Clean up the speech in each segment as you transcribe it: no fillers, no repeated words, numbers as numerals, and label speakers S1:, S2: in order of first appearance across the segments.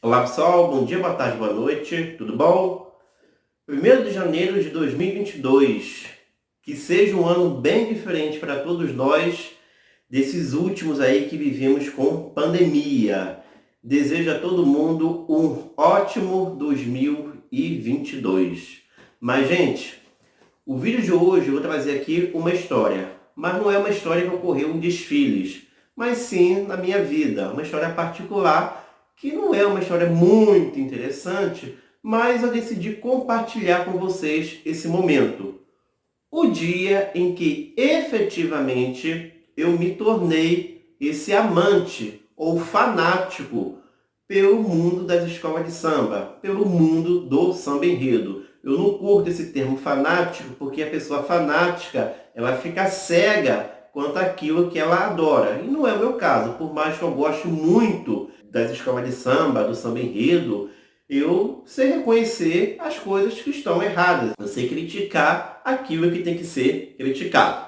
S1: Olá pessoal, bom dia, boa tarde, boa noite, tudo bom? 1º de janeiro de 2022, que seja um ano bem diferente para todos nós, desses últimos aí que vivemos com pandemia. Desejo a todo mundo um ótimo 2022. Mas gente, o vídeo de hoje eu vou trazer aqui uma história, mas não é uma história que ocorreu em desfiles, mas sim na minha vida, uma história particular que não é uma história muito interessante, mas eu decidi compartilhar com vocês esse momento. O dia em que efetivamente eu me tornei esse amante ou fanático pelo mundo das escolas de samba, pelo mundo do samba enredo. Eu não curto esse termo fanático porque a pessoa fanática ela fica cega quanto àquilo que ela adora. E não é o meu caso, por mais que eu goste muito das escolas de samba, do samba enredo, eu sei reconhecer as coisas que estão erradas. Eu sei criticar aquilo que tem que ser criticado.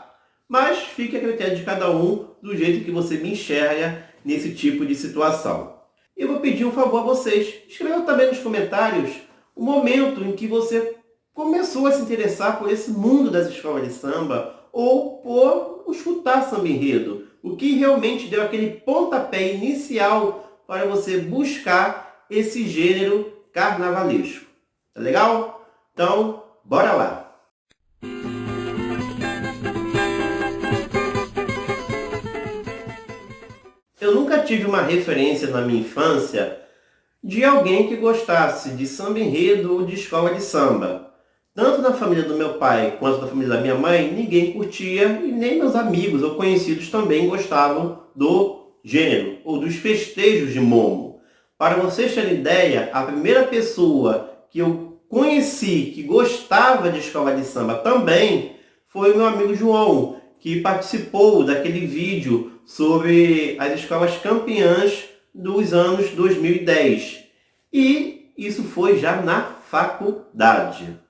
S1: Mas fique a critério de cada um do jeito que você me enxerga nesse tipo de situação. Eu vou pedir um favor a vocês. Escrevam também nos comentários o momento em que você começou a se interessar por esse mundo das escolas de samba ou por escutar samba enredo. O que realmente deu aquele pontapé inicial para você buscar esse gênero carnavalesco. Tá legal? Então, bora lá! Eu nunca tive uma referência na minha infância de alguém que gostasse de samba enredo ou de escola de samba. Tanto na família do meu pai quanto na família da minha mãe, ninguém curtia e nem meus amigos ou conhecidos também gostavam do gênero ou dos festejos de Momo. Para vocês terem ideia, a primeira pessoa que eu conheci que gostava de escola de samba também foi o meu amigo João, que participou daquele vídeo sobre as escolas campeãs dos anos 2010. E isso foi já na faculdade.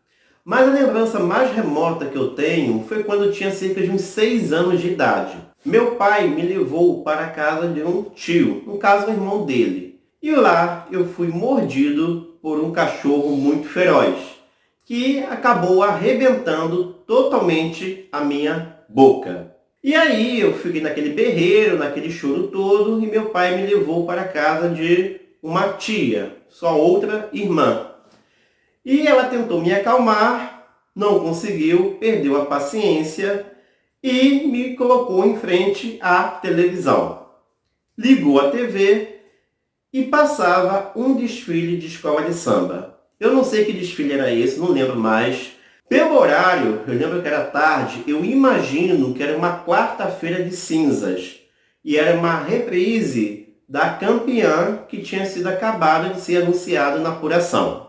S1: Mas a lembrança mais remota que eu tenho foi quando eu tinha cerca de uns 6 anos de idade. Meu pai me levou para a casa de um tio, no caso, o irmão dele. E lá eu fui mordido por um cachorro muito feroz, que acabou arrebentando totalmente a minha boca. E aí eu fiquei naquele berreiro, naquele choro todo, e meu pai me levou para a casa de uma tia, sua outra irmã. E ela tentou me acalmar, não conseguiu, perdeu a paciência e me colocou em frente à televisão. Ligou a TV e passava um desfile de escola de samba. Eu não sei que desfile era esse, não lembro mais. Pelo horário, eu lembro que era tarde, eu imagino que era uma quarta-feira de cinzas. E era uma reprise da campeã que tinha sido acabada de ser anunciada na apuração.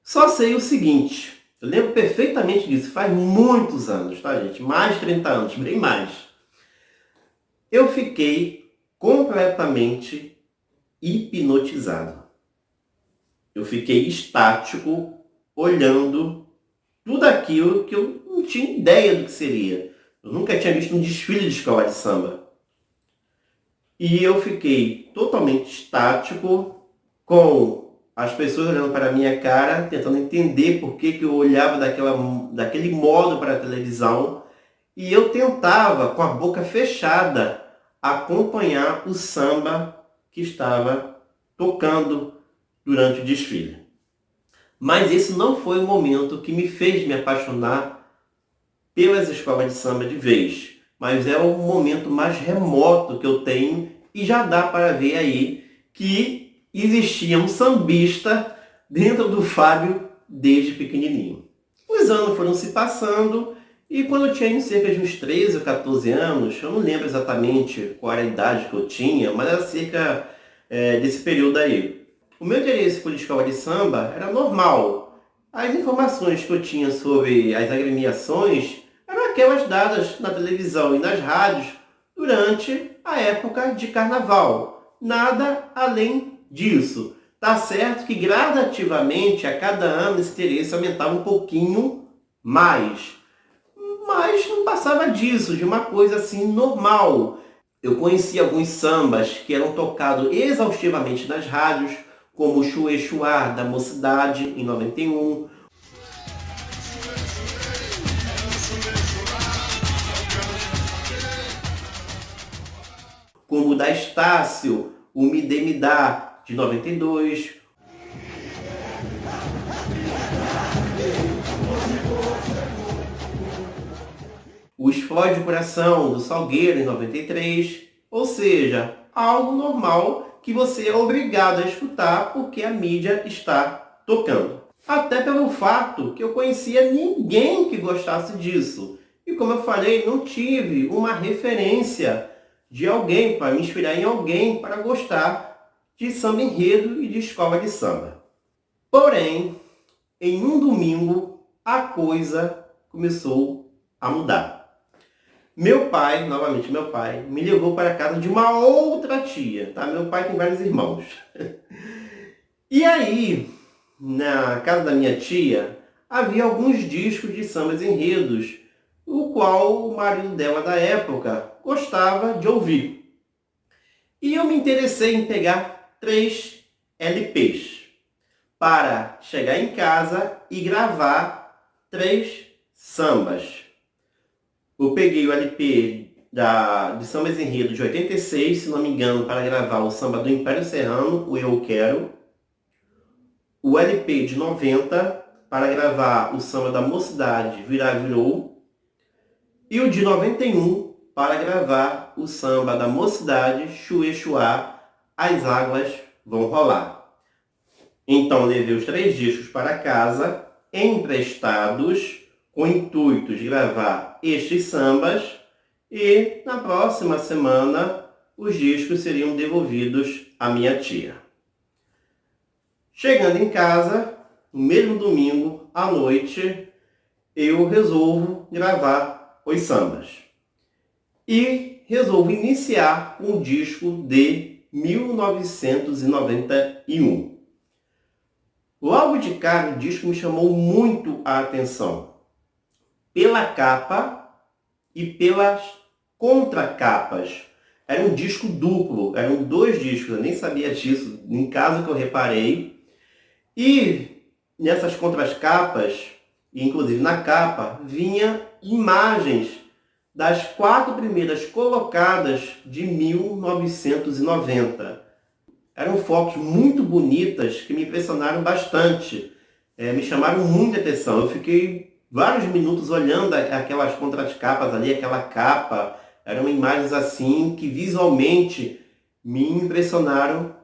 S1: Só sei o seguinte, eu lembro perfeitamente disso, faz muitos anos, tá gente? Mais de 30 anos, bem mais. Eu fiquei completamente hipnotizado. Eu fiquei estático, olhando tudo aquilo que eu não tinha ideia do que seria. Eu nunca tinha visto um desfile de escola de samba. E eu fiquei totalmente estático, com as pessoas olhando para a minha cara, tentando entender por que eu olhava daquele modo para a televisão. E eu tentava, com a boca fechada, acompanhar o samba que estava tocando durante o desfile. Mas esse não foi o momento que me fez me apaixonar pelas escolas de samba de vez. Mas é o momento mais remoto que eu tenho e já dá para ver aí que existia um sambista dentro do Fábio desde pequenininho. Os anos foram se passando e quando eu tinha cerca de uns 13 ou 14 anos, eu não lembro exatamente qual era a idade que eu tinha, mas era cerca desse período aí. O meu interesse por escola de samba era normal. As informações que eu tinha sobre as agremiações eram aquelas dadas na televisão e nas rádios durante a época de carnaval. Nada além disso. Tá certo que gradativamente, a cada ano, esse interesse aumentava um pouquinho mais. Mas não passava disso, de uma coisa assim normal. Eu conheci alguns sambas que eram tocados exaustivamente nas rádios, como o Chue Chuá da Mocidade, em 91, como o da Estácio, o Me Dê Me Dá, de 92, o Explode o Coração, do Salgueiro, em 93, ou seja, algo normal que você é obrigado a escutar porque a mídia está tocando. Até pelo fato que eu conhecia ninguém que gostasse disso. E como eu falei, não tive uma referência de alguém, para me inspirar em alguém para gostar de samba enredo e de escola de samba. Porém, em um domingo, a coisa começou a mudar. Meu pai, novamente meu pai, me levou para a casa de uma outra tia, tá? Meu pai tem vários irmãos. E aí, na casa da minha tia, havia alguns discos de sambas enredos, o qual o marido dela da época gostava de ouvir. E eu me interessei em pegar 3 LPs para chegar em casa e gravar 3 sambas. Eu peguei o LP de Sambas Enredo de 86, se não me engano, para gravar o samba do Império Serrano, o Eu Quero. O LP de 90, para gravar o samba da Mocidade, Virá Virou. E o de 91, para gravar o samba da Mocidade, Chue Chuá, As Águas Vão Rolar. Então levei os 3 discos para casa, emprestados, com o intuito de gravar estes sambas, e na próxima semana os discos seriam devolvidos à minha tia. Chegando em casa, no mesmo domingo, à noite, eu resolvo gravar os sambas. E resolvo iniciar um disco de 1991. Logo de cara, o disco me chamou muito a atenção. Pela capa e pelas contracapas. Era um disco duplo, eram 2 discos, eu nem sabia disso, em casa que eu reparei. E nessas contracapas, inclusive na capa, vinha imagens das 4 primeiras colocadas de 1990. Eram fotos muito bonitas que me impressionaram bastante, me chamaram muita atenção. Eu fiquei vários minutos olhando aquelas contracapas ali, aquela capa. Eram imagens assim que visualmente me impressionaram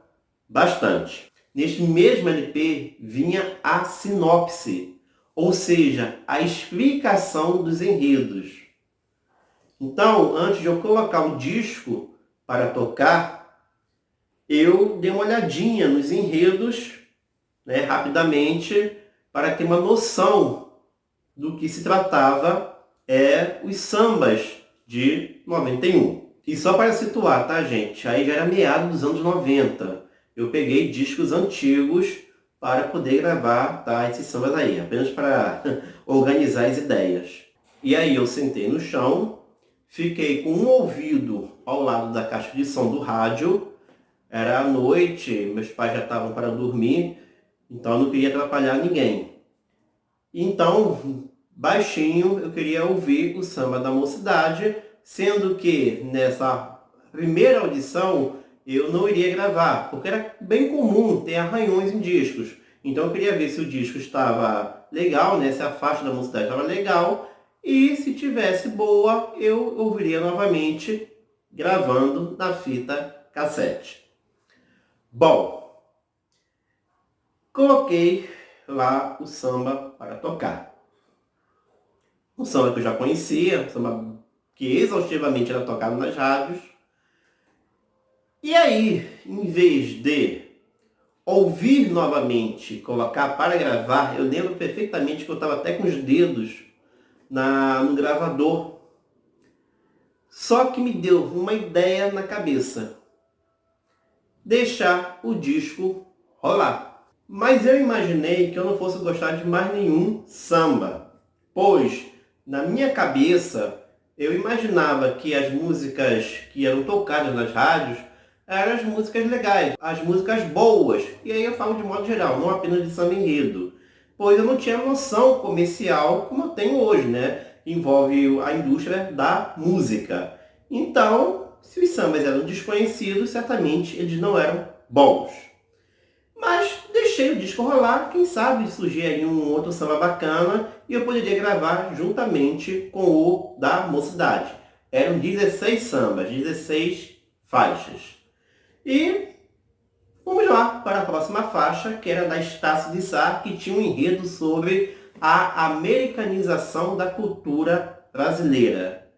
S1: bastante. Neste mesmo LP vinha a sinopse, ou seja, a explicação dos enredos. Então, antes de eu colocar o disco para tocar, eu dei uma olhadinha nos enredos, rapidamente, para ter uma noção do que se tratava os sambas de 91. E só para situar, tá, gente? Aí já era meado dos anos 90. Eu peguei discos antigos para poder gravar, tá, esses sambas aí, apenas para organizar as ideias. E aí eu sentei no chão, fiquei com um ouvido ao lado da caixa de som do rádio. Era à noite, meus pais já estavam para dormir, então eu não queria atrapalhar ninguém. Então, baixinho, eu queria ouvir o samba da Mocidade, sendo que nessa primeira audição eu não iria gravar, porque era bem comum ter arranhões em discos. Então eu queria ver se o disco estava legal, se a faixa da Mocidade estava legal, e se tivesse boa, eu ouviria novamente gravando na fita cassete. Bom, coloquei lá o samba para tocar. Um samba que eu já conhecia, um samba que exaustivamente era tocado nas rádios. E aí, em vez de ouvir novamente, colocar para gravar, eu lembro perfeitamente que eu estava até com os dedos no gravador. Só que me deu uma ideia na cabeça: deixar o disco rolar. Mas eu imaginei que eu não fosse gostar de mais nenhum samba, pois na minha cabeça eu imaginava que as músicas que eram tocadas nas rádios eram as músicas legais, as músicas boas. E aí eu falo de modo geral, não apenas de samba enredo. Pois eu não tinha noção comercial como eu tenho hoje, né? Envolve a indústria da música. Então, se os sambas eram desconhecidos, certamente eles não eram bons. Mas deixei o disco rolar, quem sabe surgir aí um outro samba bacana e eu poderia gravar juntamente com o da Mocidade. Eram 16 sambas, 16 faixas. E vamos lá para a próxima faixa, que era da Estácio de Sá, que tinha um enredo sobre a americanização da cultura brasileira.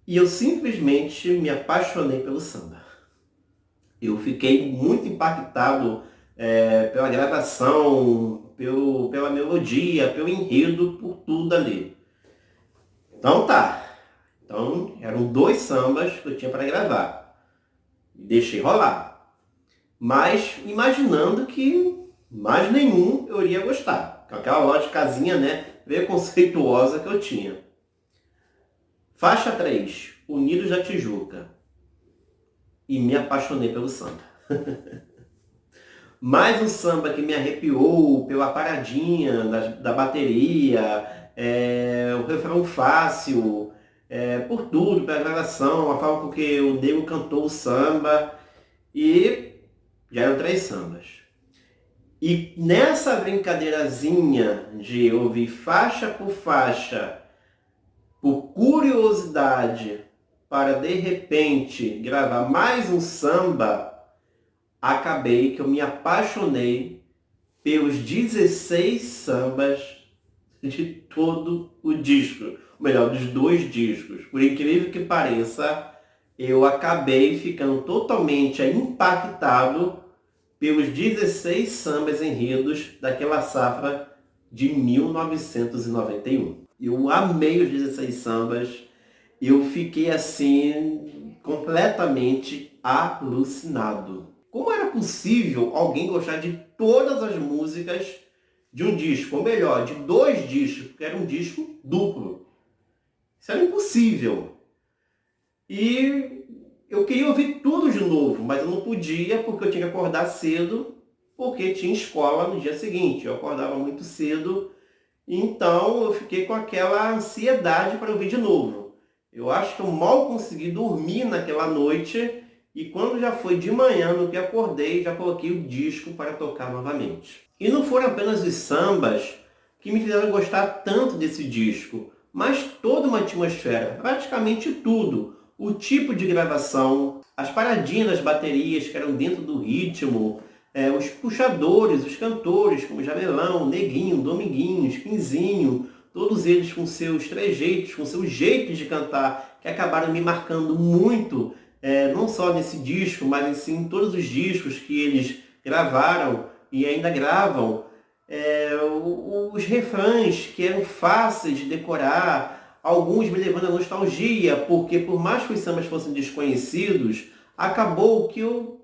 S1: E eu simplesmente me apaixonei pelo samba. Eu fiquei muito impactado pela gravação, pela melodia, pelo enredo, por tudo ali. Então tá. Então eram 2 sambas que eu tinha para gravar. Deixei rolar. Mas imaginando que mais nenhum eu iria gostar. Com aquela lógicazinha, né, preconceituosa que eu tinha. Faixa 3, Unidos da Tijuca. E me apaixonei pelo samba. Mais um samba que me arrepiou pela paradinha da bateria, o refrão fácil, por tudo, pela gravação, a forma com que o Nego cantou o samba. E já eram 3 sambas. E nessa brincadeirazinha de ouvir faixa por faixa, por curiosidade, para de repente gravar mais um samba, acabei que eu me apaixonei pelos 16 sambas de todo o disco. Ou melhor, dos 2 discos. Por incrível que pareça, eu acabei ficando totalmente impactado pelos 16 sambas enredos daquela safra de 1991. Eu amei os 16 sambas, eu fiquei assim completamente alucinado. Como era possível alguém gostar de todas as músicas de um disco, ou melhor, de 2 discos, porque era um disco duplo? Isso era impossível. E eu queria ouvir tudo de novo, mas eu não podia porque eu tinha que acordar cedo, porque tinha escola no dia seguinte. Eu acordava muito cedo, então eu fiquei com aquela ansiedade para ouvir de novo. Eu acho que eu mal consegui dormir naquela noite e quando já foi de manhã, no que acordei, já coloquei o disco para tocar novamente. E não foram apenas os sambas que me fizeram gostar tanto desse disco, mas toda uma atmosfera, praticamente tudo. O tipo de gravação, as paradinhas das baterias que eram dentro do ritmo, os puxadores, os cantores, como Jamelão, Neguinho, Dominguinhos, Quinzinho, todos eles com seus trejeitos, com seus jeitos de cantar, que acabaram me marcando muito, não só nesse disco, mas sim em todos os discos que eles gravaram e ainda gravam. Os refrãs que eram fáceis de decorar, alguns me levando à nostalgia, porque por mais que os sambas fossem desconhecidos, acabou que eu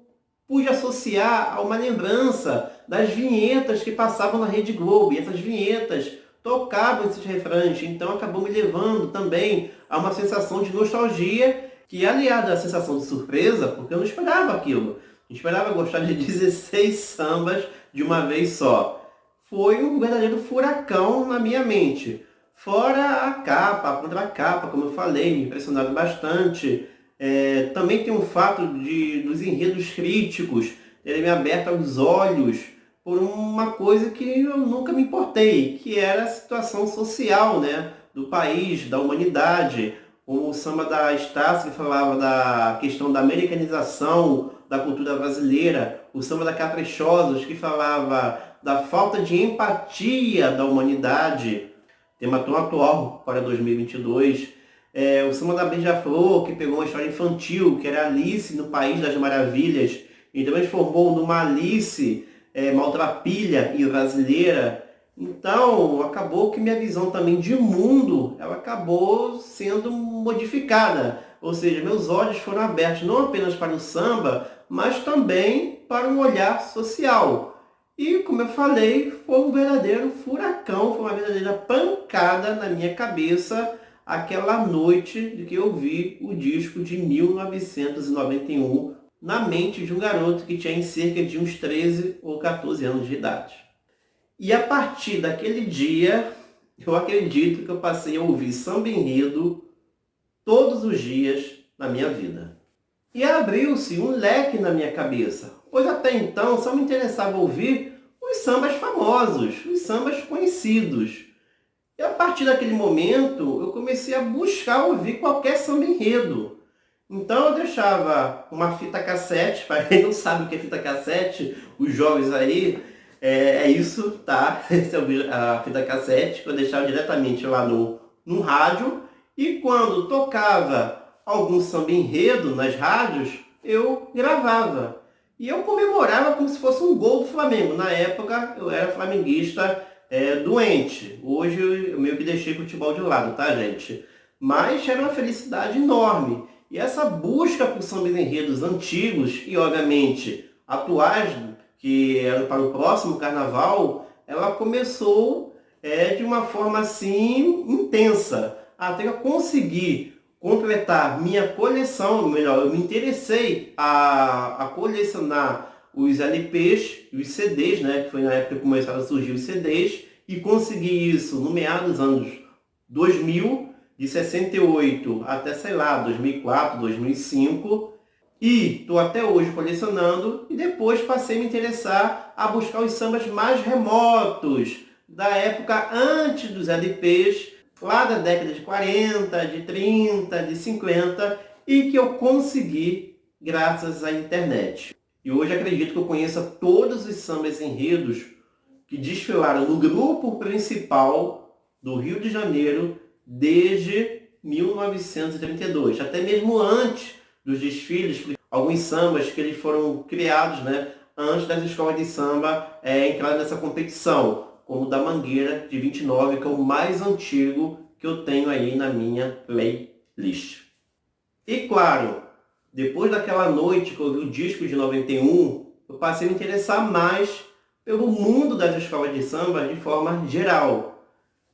S1: pude associar a uma lembrança das vinhetas que passavam na Rede Globo, e essas vinhetas tocavam esses refrãs, então acabou me levando também a uma sensação de nostalgia, que aliada à sensação de surpresa, porque eu não esperava aquilo. Eu esperava gostar de 16 sambas de uma vez só. Foi um verdadeiro furacão na minha mente. Fora a capa, a contracapa, como eu falei, me impressionaram bastante. Também tem o fato dos enredos críticos terem me aberto os olhos por uma coisa que eu nunca me importei, que era a situação social, né, do país, da humanidade. O samba da Estácio, que falava da questão da americanização da cultura brasileira. O samba da Caprichosos, que falava da falta de empatia da humanidade, tema tão atual para 2022. O samba da Beija-Flor, que pegou uma história infantil, que era Alice no País das Maravilhas, e transformou numa Alice maltrapilha e brasileira. Então, acabou que minha visão também de mundo, ela acabou sendo modificada. Ou seja, meus olhos foram abertos não apenas para o samba, mas também para um olhar social. E, como eu falei, foi um verdadeiro furacão, foi uma verdadeira pancada na minha cabeça aquela noite de que eu vi o disco de 1991 na mente de um garoto que tinha em cerca de uns 13 ou 14 anos de idade. E a partir daquele dia, eu acredito que eu passei a ouvir samba enredo todos os dias na minha vida. E abriu-se um leque na minha cabeça, pois até então só me interessava ouvir os sambas famosos, os sambas conhecidos. E a partir daquele momento, eu comecei a buscar ouvir qualquer samba enredo. Então eu deixava uma fita cassete, para quem não sabe o que é fita cassete, os jovens aí, é isso, tá? Essa é a fita cassete, que eu deixava diretamente lá no rádio, e quando tocava algum samba enredo nas rádios, eu gravava. E eu comemorava como se fosse um gol do Flamengo. Na época eu era flamenguista doente. Hoje eu meio que deixei futebol de lado, tá, gente? Mas era uma felicidade enorme. E essa busca por sambas enredos antigos e, obviamente, atuais, que eram para o próximo carnaval, ela começou de uma forma assim intensa, até eu conseguir completar minha coleção, melhor, eu me interessei a colecionar os LPs e os CDs, né, que foi na época que começaram a surgir os CDs, e consegui isso no meados dos anos 2000, de 68 até, sei lá, 2004, 2005, e estou até hoje colecionando, e depois passei a me interessar a buscar os sambas mais remotos, da época antes dos LPs, lá da década de 40, de 30, de 50, e que eu consegui graças à internet. E hoje acredito que eu conheça todos os sambas enredos que desfilaram no grupo principal do Rio de Janeiro desde 1932, até mesmo antes dos desfiles, alguns sambas que eles foram criados, né, antes das escolas de samba entrarem nessa competição, como o da Mangueira de 29, que é o mais antigo que eu tenho aí na minha playlist. E claro, depois daquela noite que eu ouvi o disco de 91, eu passei a me interessar mais pelo mundo das escolas de samba de forma geral.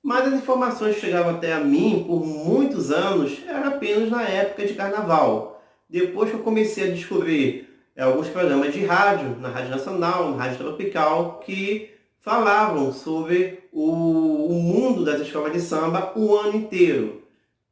S1: Mas as informações que chegavam até a mim por muitos anos eram apenas na época de carnaval. Depois que eu comecei a descobrir alguns programas de rádio, na Rádio Nacional, na Rádio Tropical, que falavam sobre o mundo das escolas de samba o ano inteiro.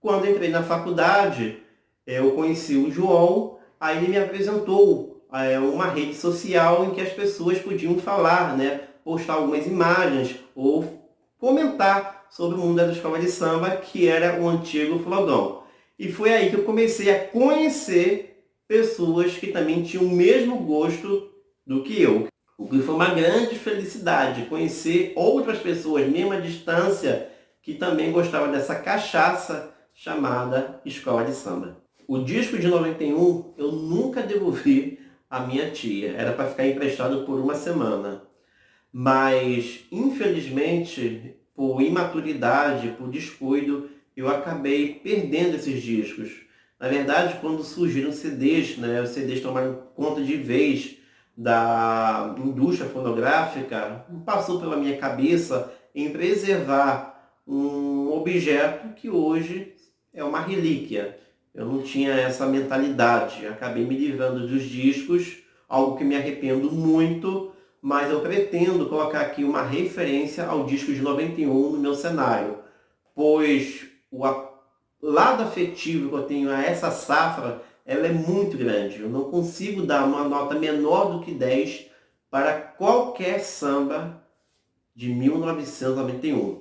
S1: Quando entrei na faculdade, eu conheci o João, aí ele me apresentou uma rede social em que as pessoas podiam falar, né, postar algumas imagens ou comentar sobre o mundo das escolas de samba, que era o antigo Flogão. E foi aí que eu comecei a conhecer pessoas que também tinham o mesmo gosto do que eu. O que foi uma grande felicidade, conhecer outras pessoas, mesmo à distância, que também gostavam dessa cachaça chamada escola de samba. O disco de 91 eu nunca devolvi à minha tia, era para ficar emprestado por uma semana. Mas, infelizmente, por imaturidade, por descuido, eu acabei perdendo esses discos. Na verdade, quando surgiram CDs, né, os CDs tomaram conta de vez da indústria fonográfica, passou pela minha cabeça em preservar um objeto que hoje é uma relíquia. Eu não tinha essa mentalidade, acabei me livrando dos discos, algo que me arrependo muito, mas eu pretendo colocar aqui uma referência ao disco de 91 no meu cenário, pois o lado afetivo que eu tenho a essa safra, ela é muito grande. Eu não consigo dar uma nota menor do que 10 para qualquer samba de 1991.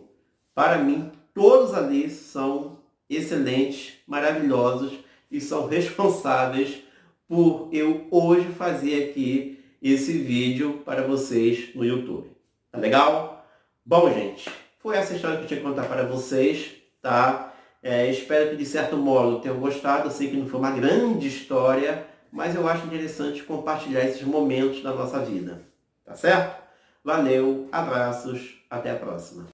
S1: Para mim, todos ali são excelentes, maravilhosos e são responsáveis por eu hoje fazer aqui esse vídeo para vocês no YouTube. Tá legal? Bom, gente, foi essa história que eu tinha que contar para vocês, tá? Espero que de certo modo tenham gostado. Eu sei que não foi uma grande história, mas eu acho interessante compartilhar esses momentos da nossa vida. Tá certo? Valeu, abraços, até a próxima.